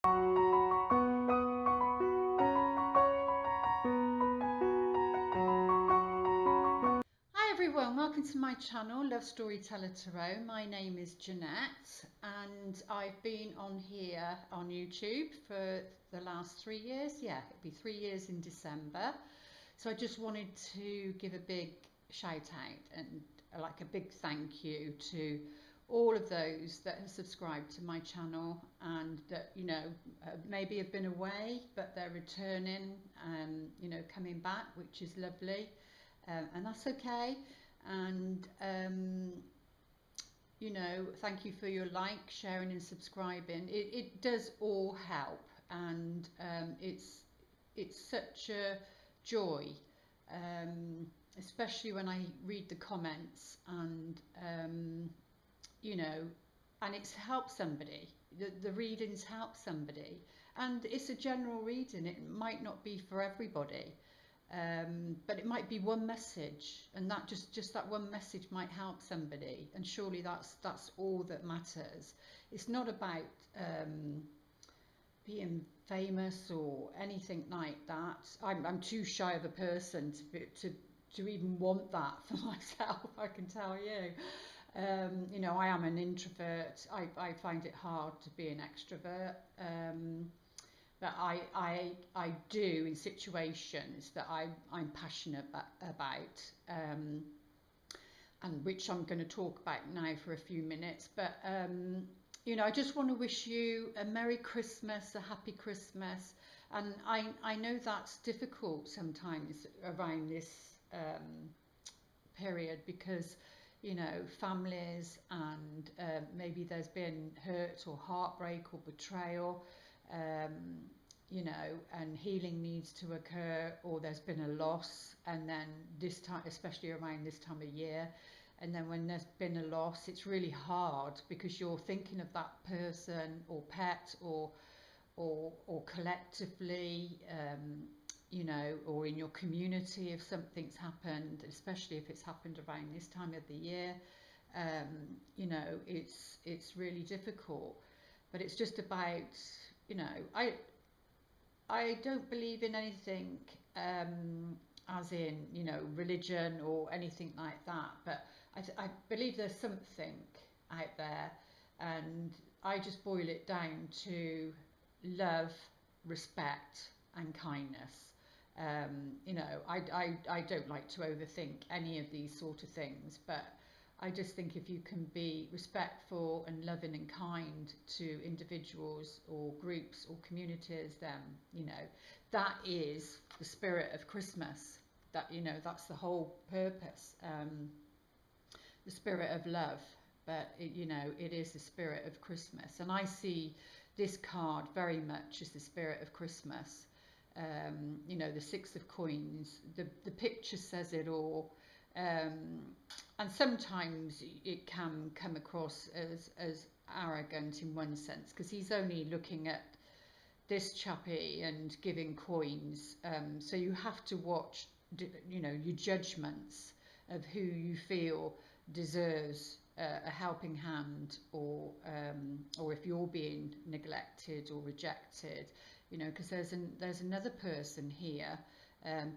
Hi everyone, welcome to my channel, Love Storyteller Tarot. My name is Jeanette and I've been on here on YouTube for the last 3 years. Yeah, it'll be 3 years in December. So I just wanted to give a big shout out and like a big thank you to all of those that have subscribed to my channel and that, you know, maybe have been away but they're returning and, you know, coming back, which is lovely. And that's okay. And you know, thank you for your like, sharing and subscribing. It does all help, and it's such a joy, especially when I read the comments and you know, and it's helped somebody. The readings help somebody, and it's a general reading. It might not be for everybody. But it might be one message, and that just that one message might help somebody, and surely that's all that matters. It's not about being famous or anything like that. I'm too shy of a person to even want that for myself, I can tell you. You know, I am an introvert. I find it hard to be an extrovert. But I do in situations that I'm passionate about, and which I'm going to talk about now for a few minutes. But you know, I just want to wish you a Merry Christmas, a Happy Christmas. And I know that's difficult sometimes around this period, because, you know, families and maybe there's been hurt or heartbreak or betrayal. You know, and healing needs to occur, or there's been a loss, and then this time, especially around this time of year, and then when there's been a loss, it's really hard because you're thinking of that person or pet or collectively, you know, or in your community if something's happened, especially if it's happened around this time of the year. You know, it's really difficult, but it's just about, you know, I don't believe in anything as in, you know, religion or anything like that, but I believe there's something out there, and I just boil it down to love, respect and kindness. You know, I don't like to overthink any of these sort of things, but I just think if you can be respectful and loving and kind to individuals or groups or communities, then, you know, that is the spirit of Christmas. That, you know, that's the whole purpose, the spirit of love. But it, you know, it is the spirit of Christmas, and I see this card very much as the spirit of Christmas. You know, the Six of Coins, the picture says it all. And sometimes it can come across as arrogant in one sense, because he's only looking at this chappie and giving coins. So you have to watch, you know, your judgments of who you feel deserves a helping hand, or if you're being neglected or rejected, you know, because there's another person here.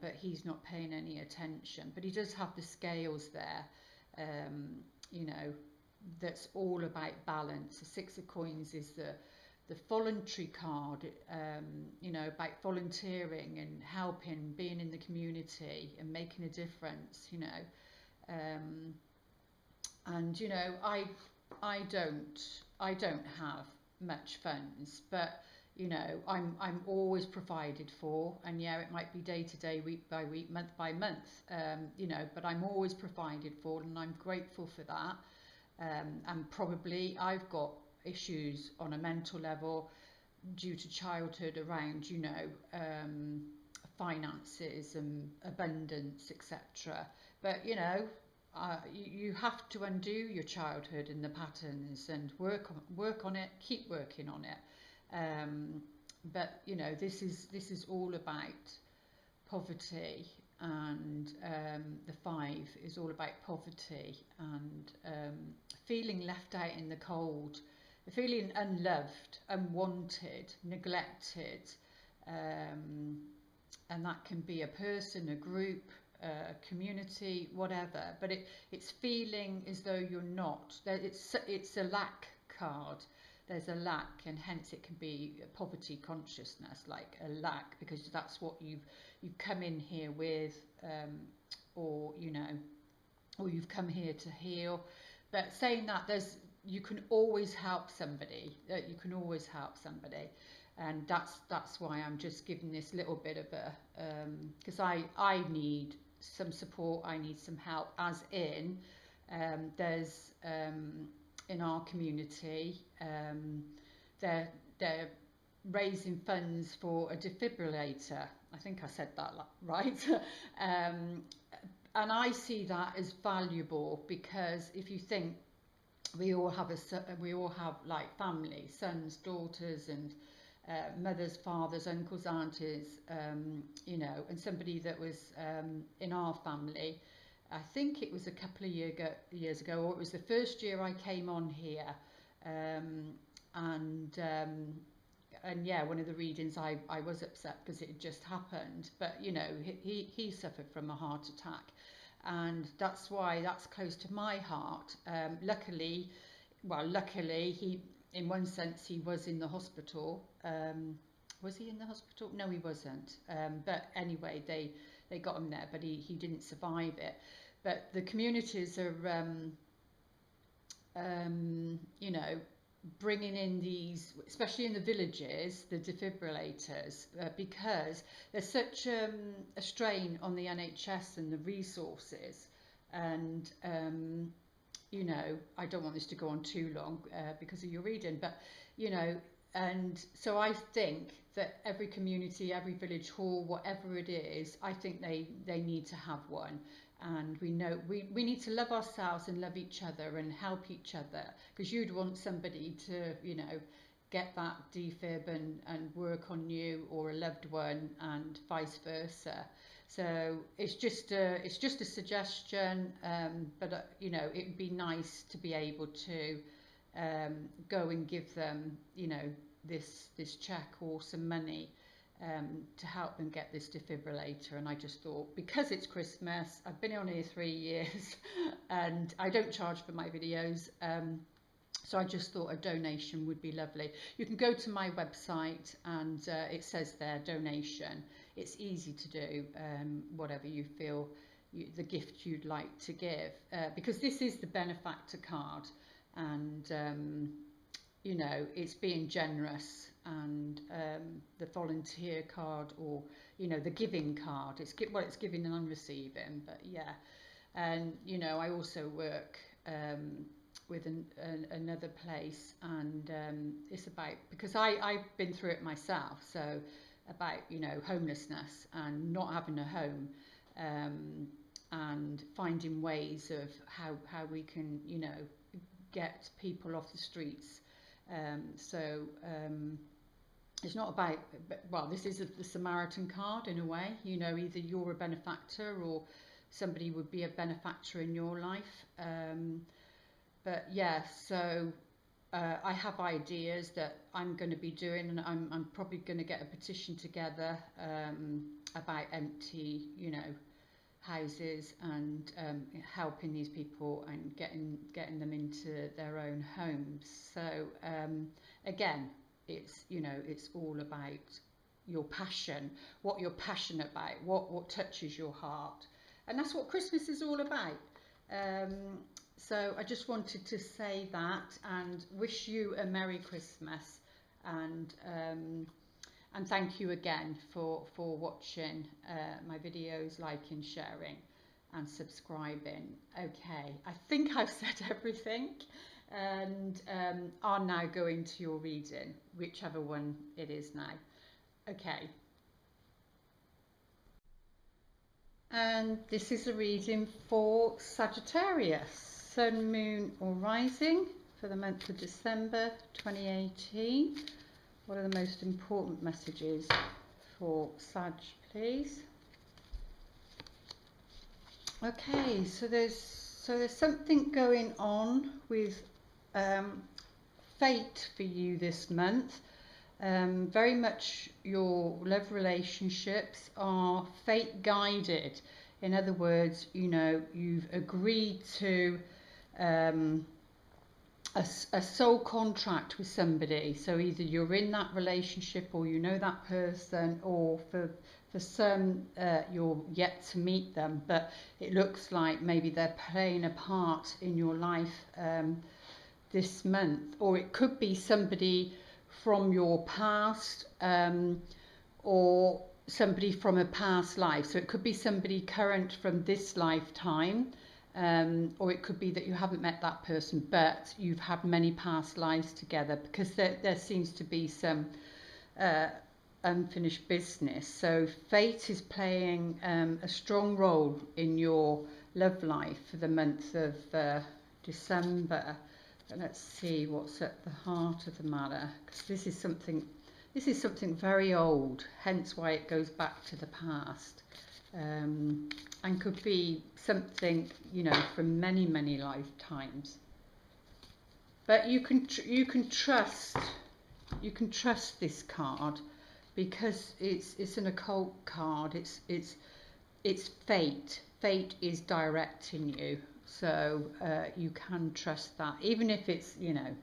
But he's not paying any attention, but he does have the scales there, you know, that's all about balance. The Six of Coins is the voluntary card, you know, about volunteering and helping, being in the community and making a difference, you know. And, you know, I don't have much funds, but, you know, I'm always provided for, and yeah, it might be day to day, week by week, month by month, you know, but I'm always provided for, and I'm grateful for that. And probably I've got issues on a mental level due to childhood around, you know, finances and abundance, etc. But, you know, you have to undo your childhood and the patterns and work on it, keep working on it. But, you know, this is all about poverty, and the 5 is all about poverty and feeling left out in the cold, feeling unloved, unwanted, neglected, and that can be a person, a group, a community, whatever. But it's feeling as though you're not. It's a lack card. There's a lack, and hence it can be a poverty consciousness, like a lack, because that's what you've come in here with, or you know, or you've come here to heal. But saying that, you can always help somebody. You can always help somebody, and that's why I'm just giving this little bit of a, because I need some support. I need some help. As in, there's in our community, they're raising funds for a defibrillator. I think I said that right. And I see that as valuable, because if you think, we all have like family, sons, daughters, and mothers, fathers, uncles, aunties, you know, and somebody that was in our family, I think it was a couple of years ago, or it was the first year I came on here, and yeah, one of the readings I was upset because it had just happened, but you know, he suffered from a heart attack, and that's why that's close to my heart. Luckily, he, in one sense, he was in the hospital. Was he in the hospital? No, he wasn't. But anyway, they got him there, but he didn't survive it. But the communities are, you know, bringing in these, especially in the villages, the defibrillators, because there's such a strain on the NHS and the resources. And you know, I don't want this to go on too long because of your reading, but you know, and so I think that every community, every village hall, whatever it is, I think they need to have one. And we know we need to love ourselves and love each other and help each other, because you'd want somebody to, you know, get that defib and work on you, or a loved one, and vice versa. So it's just a suggestion, but you know, it'd be nice to be able to go and give them, you know, this check or some money to help them get this defibrillator. And I just thought, because it's Christmas, I've been on here 3 years and I don't charge for my videos, so I just thought a donation would be lovely. You can go to my website and it says there, donation. It's easy to do, whatever you feel, the gift you'd like to give, because this is the benefactor card, and you know, it's being generous, and the volunteer card, or you know, the giving card, it's giving and receiving. But yeah, and you know, I also work with another place, and it's about, because I've been through it myself, so about, you know, homelessness and not having a home, and finding ways of how we can, you know, get people off the streets. So it's not about, well, this is the Samaritan card in a way, you know, either you're a benefactor or somebody would be a benefactor in your life. But yeah, so I have ideas that I'm going to be doing, and I'm probably going to get a petition together about empty, you know, houses, and helping these people and getting them into their own homes. So again, it's, you know, it's all about your passion, what you're passionate about, what touches your heart, and that's what Christmas is all about. So I just wanted to say that and wish you a Merry Christmas, and thank you again for watching my videos, liking, sharing and subscribing. Okay, I think I've said everything, and I'll now go into your reading, whichever one it is now. Okay. And this is a reading for Sagittarius, Sun, Moon or Rising, for the month of December 2018. What are the most important messages for Sag, please? Okay, so there's something going on with fate for you this month. Very much your love relationships are fate guided. In other words, you know, you've agreed to a soul contract with somebody. So either you're in that relationship, or you know that person, or for some you're yet to meet them, but it looks like maybe they're playing a part in your life this month. Or it could be somebody from your past, or somebody from a past life. So it could be somebody current from this lifetime, or it could be that you haven't met that person, but you've had many past lives together, because there seems to be some unfinished business. So fate is playing a strong role in your love life for the month of December. But let's see what's at the heart of the matter, because this is something very old, hence why it goes back to the past, and could be something, you know, from many lifetimes. But you can trust this card, because it's an occult card. It's fate. Fate is directing you, so you can trust that, even if it's, you know,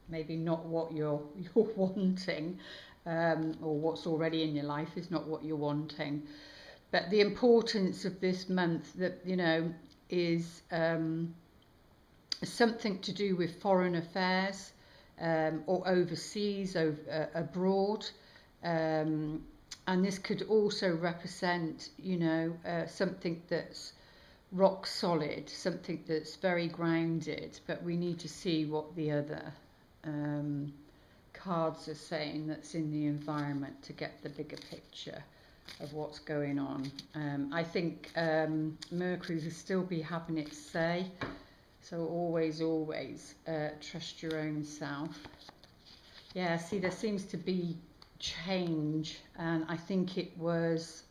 maybe not what you're wanting, or what's already in your life is not what you're wanting. But the importance of this month, that, you know, is something to do with foreign affairs, or overseas, abroad, and this could also represent, you know, something that's rock solid, something that's very grounded. But we need to see what the other cards are saying that's in the environment to get the bigger picture of what's going on. I think Mercury will still be having its say, so always trust your own self. Yeah, see, there seems to be change, and I think it was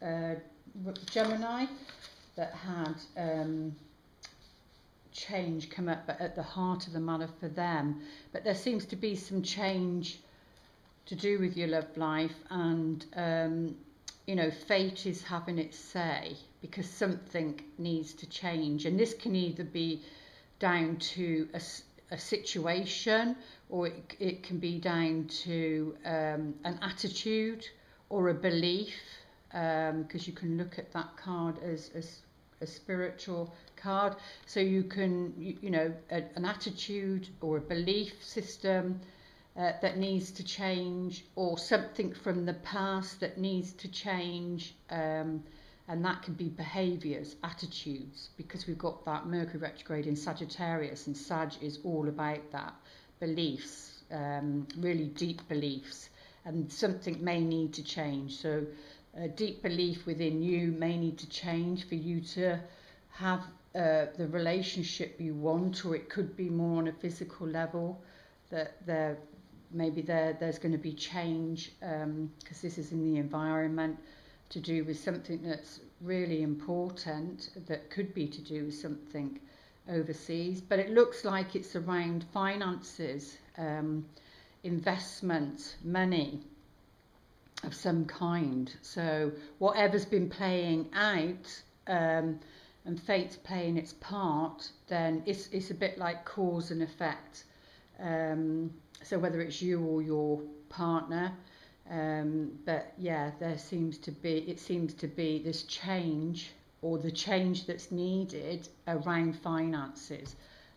Gemini that had change come up, but at the heart of the matter for them. But there seems to be some change to do with your love life, and you know, fate is having its say, because something needs to change. And this can either be down to a situation, or it can be down to an attitude or a belief, because you can look at that card as a spiritual card. So you can, you know, an attitude or a belief system that needs to change, or something from the past that needs to change, and that can be behaviours, attitudes, because we've got that Mercury retrograde in Sagittarius, and Sag is all about that, beliefs, really deep beliefs, and something may need to change. So a deep belief within you may need to change for you to have the relationship you want, or it could be more on a physical level, that there's going to be change, because this is in the environment, to do with something that's really important, that could be to do with something overseas. But it looks like it's around finances, investment, money of some kind. So whatever's been playing out, and fate's playing its part, then it's a bit like cause and effect. So whether it's you or your partner, but yeah, it seems to be this change, or the change that's needed around finances,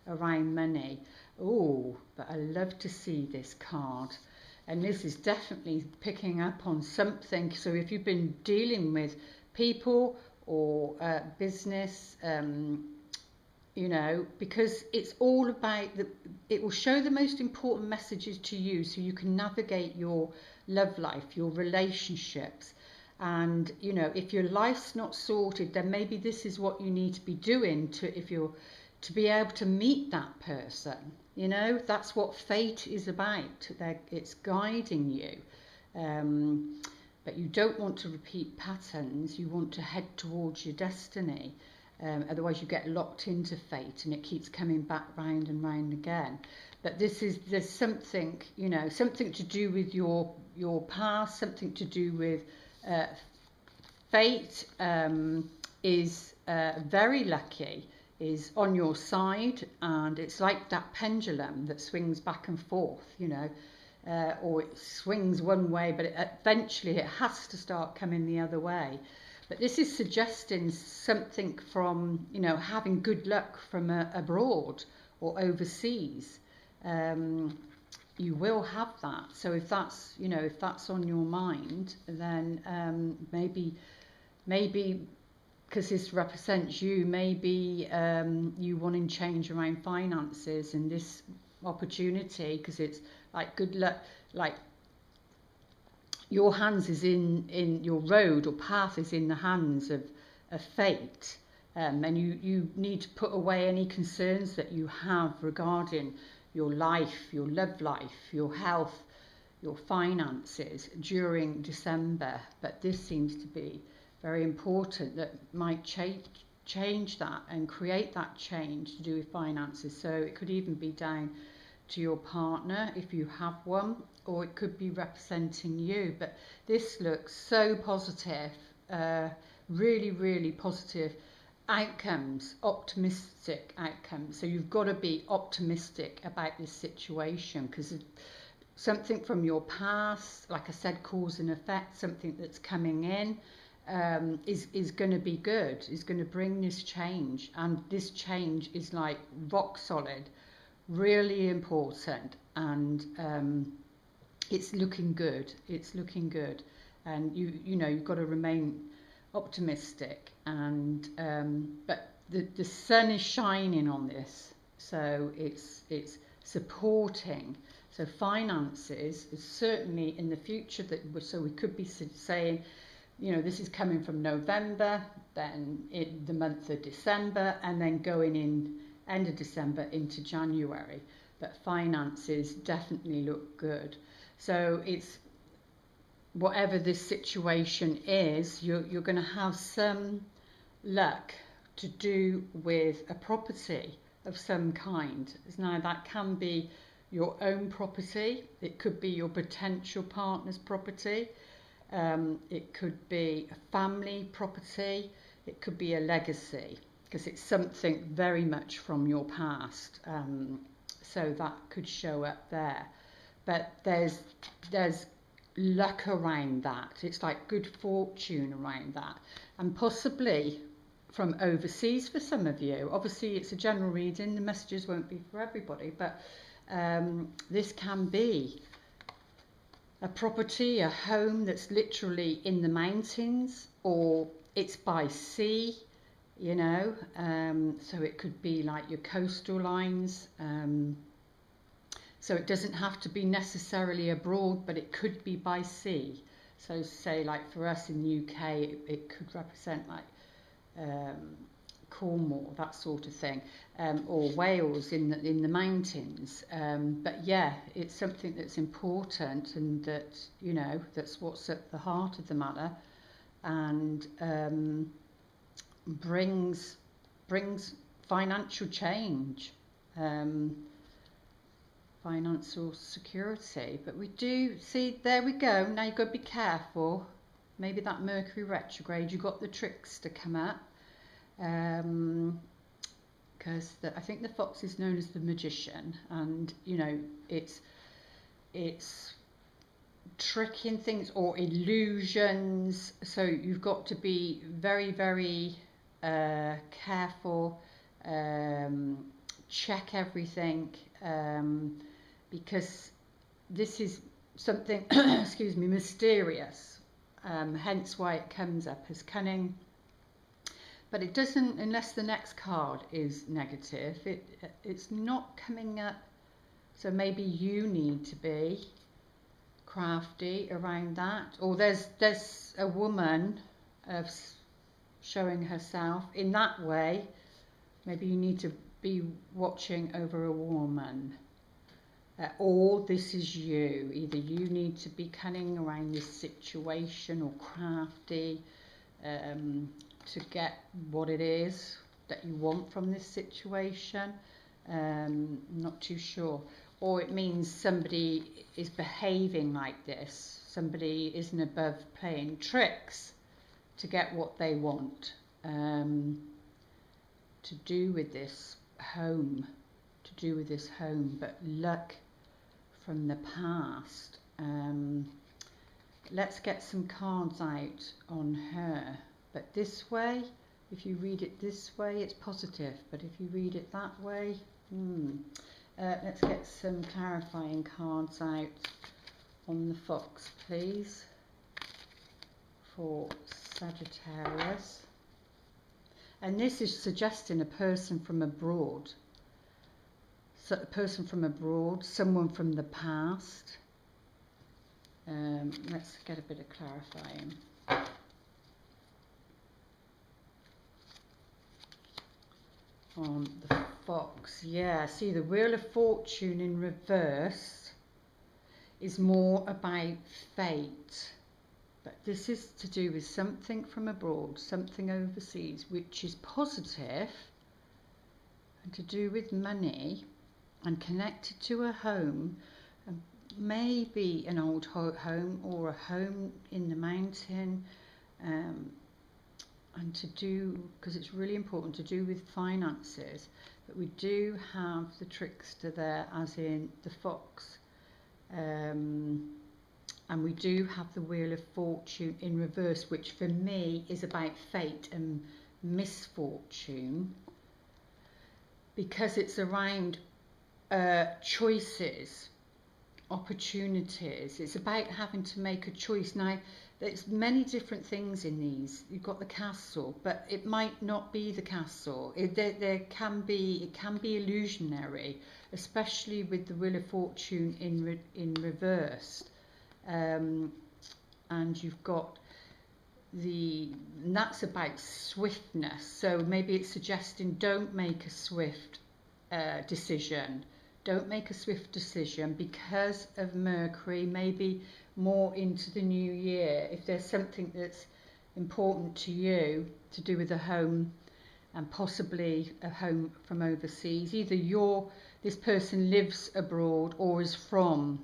around money. Oh, but I love to see this card, and this is definitely picking up on something. So if you've been dealing with people or business, you know, because it's all about it will show the most important messages to you, so you can navigate your love life, your relationships. And you know, if your life's not sorted, then maybe this is what you need to be doing to be able to meet that person. You know, that's what fate is about. It's guiding you, but you don't want to repeat patterns. You want to head towards your destiny. Otherwise you get locked into fate, and it keeps coming back round and round again. but there's something, you know, something to do with your past, something to do with fate is very lucky, is on your side, and it's like that pendulum that swings back and forth, you know, or it swings one way, but eventually it has to start coming the other way. But this is suggesting something from, you know, having good luck from abroad or overseas. You will have that. So if that's, you know, if that's on your mind, then maybe because this represents you, maybe you wanting change around finances in this opportunity, because it's like good luck, like your hands is in your road or path is in the hands of fate, and you need to put away any concerns that you have regarding your life, your love life, your health, your finances during December. But this seems to be very important, that might change that and create that change to do with finances. So it could even be down to your partner if you have one, or it could be representing you. But this looks so positive, really, really positive outcomes, optimistic outcomes. So you've got to be optimistic about this situation, because something from your past, like I said, cause and effect, something that's coming in, is going to be good, is going to bring this change. And this change is like rock solid, really important, and it's looking good. It's looking good, and you know, you've got to remain optimistic. And but the sun is shining on this, so it's supporting. So finances is certainly in the future, that so we could be saying, you know, this is coming from November, then in the month of December, and then going in end of December into January. But finances definitely look good. So it's, whatever this situation is, you're going to have some luck to do with a property of some kind. Now that can be your own property, it could be your potential partner's property, it could be a family property, it could be a legacy, because it's something very much from your past. So that could show up there. But there's luck around that. It's like good fortune around that. And possibly from overseas for some of you. Obviously it's a general reading, the messages won't be for everybody, but this can be a property, a home that's literally in the mountains, or it's by sea, you know, so it could be like your coastal lines. So it doesn't have to be necessarily abroad, but it could be by sea. So say like for us in the UK, it could represent like Cornwall, that sort of thing, or Wales in the mountains. But yeah, it's something that's important, and that, you know, that's what's at the heart of the matter, and brings financial change. Financial security. But we do see, there we go, now you've got to be careful. Maybe that Mercury retrograde, you've got the tricks to come up, because I think the fox is known as the magician, and you know, it's tricking things or illusions. So you've got to be very, very careful, check everything, because this is something excuse me, mysterious, hence why it comes up as cunning. But it doesn't, unless the next card is negative, it's not coming up. So maybe you need to be crafty around that. Or there's a woman showing herself in that way. Maybe you need to be watching over a woman. Or this is you. Either you need to be cunning around this situation, or crafty to get what it is that you want from this situation. Not too sure. or it means somebody is behaving like this. Somebody isn't above playing tricks to get what they want, to do with this home, but luck from the past. Let's get some cards out on her. But this way, if you read it this way, it's positive. But if you read it that way, let's get some clarifying cards out on the fox, please, for Sagittarius. And this is suggesting a person from abroad. So a person from abroad, someone from the past. Let's get a bit of clarifying. On the fox, yeah, see the Wheel of Fortune in reverse is more about fate, but this is to do with something from abroad, something overseas, which is positive and to do with money and connected to a home, and maybe an old home or a home in the mountain, and to do, because it's really important, to do with finances. But we do have the trickster there, as in the fox, and we do have the Wheel of Fortune in reverse, which for me is about fate and misfortune, because it's around choices, opportunities. It's about having to make a choice. Now, there's many different things in these. You've got the castle, but it might not be the castle. It can be illusionary, especially with the Wheel of Fortune in reverse. And you've got and that's about swiftness. So maybe it's suggesting don't make a swift decision. Don't make a swift decision because of Mercury, maybe more into the new year. If there's something that's important to you to do with a home, and possibly a home from overseas, either this person lives abroad or is from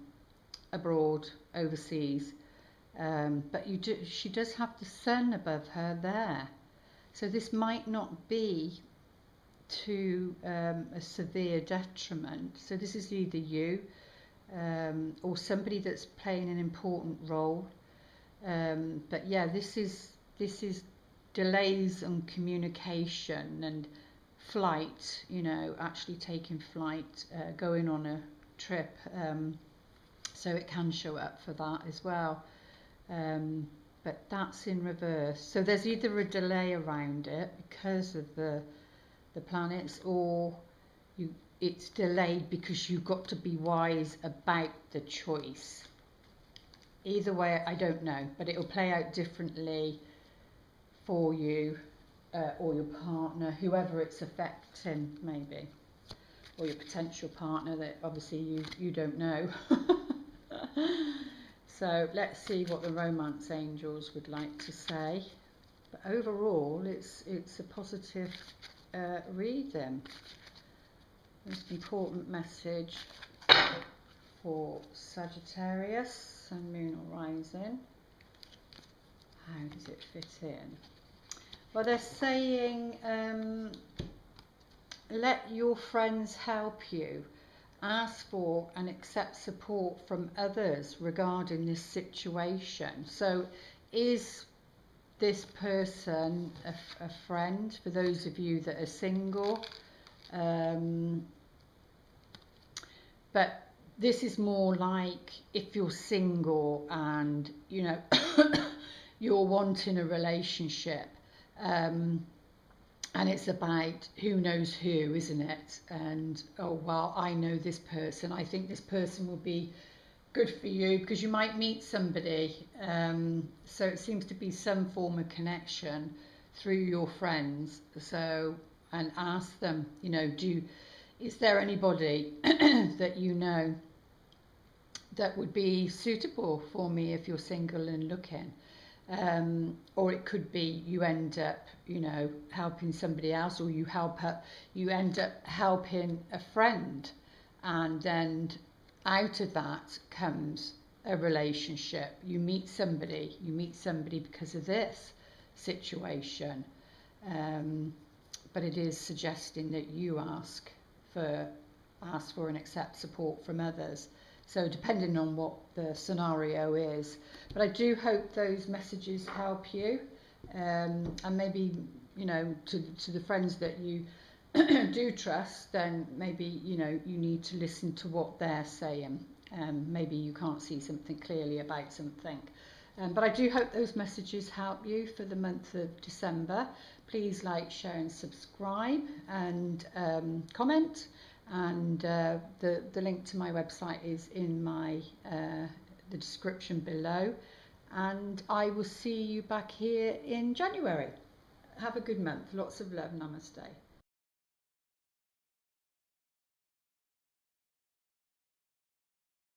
abroad, overseas, but she does have the sun above her there, so this might not be to a severe detriment. So this is either you or somebody that's playing an important role, but yeah, this is delays on communication and flight, actually taking flight, going on a trip, so it can show up for that as well, but that's in reverse. So there's either a delay around it because of the planets, or it's delayed because you've got to be wise about the choice. Either way, I don't know, but it will play out differently for you or your partner, whoever it's affecting, maybe, or your potential partner that obviously you don't know. So let's see what the romance angels would like to say. But overall, it's a positive reading. Most important message for Sagittarius, Sun, Moon or Rising. How does it fit in? Well, they're saying let your friends help you. Ask for and accept support from others regarding this situation. So is this person a friend for those of you that are single? But this is more like if you're single and you're wanting a relationship, and it's about who knows who, isn't it? And oh well, I know this person, I think this person will be good for you, because you might meet somebody, so it seems to be some form of connection through your friends. So, and ask them, is there anybody that you know that would be suitable for me if you're single and looking? Or it could be you end up, helping somebody else, or you end up helping a friend, and then out of that comes a relationship. You meet somebody because of this situation, but it is suggesting that you ask for and accept support from others. So depending on what the scenario is, but I do hope those messages help you, and maybe, you know, to the friends that you do trust, then maybe, you know, you need to listen to what they're saying. Maybe you can't see something clearly about something. But I do hope those messages help you for the month of December. Please like, share and subscribe, and comment. And the link to my website is in the description below. And I will see you back here in January. Have a good month. Lots of love. Namaste.